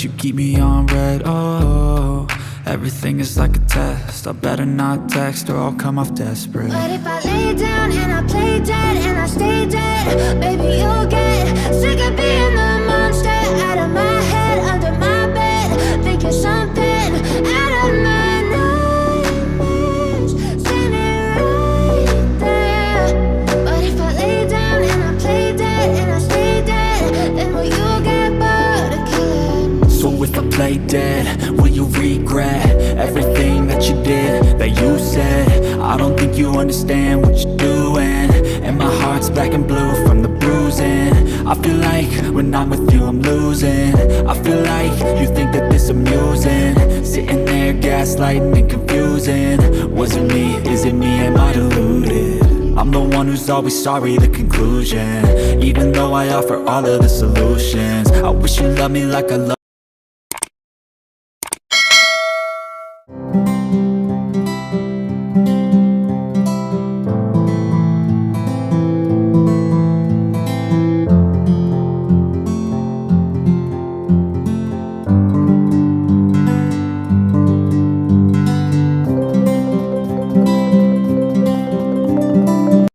but you keep me on red. Oh, everything is like a test. I better not text or I'll come off desperate. But if I lay down and I play dead and I stay dead, baby, you'll get sick of being the monster out of my head, under my bed, thinking something out of my nightmares, standing right there. But if I lay down and I play dead and I stay dead, then will you get bored of killing me? So if I play dead, will you regret everything that you did, that you said? I don't think you understand what you're doing, and my heart's black and blue from the bruising. I feel like when I'm with you I'm losing. I feel like you think that this amusing, sitting there gaslighting and confusing. Was it me? Is it me? Am I deluded? I'm the one who's always sorry, the conclusion, even though I offer all of the solutions. I wish you loved me like I love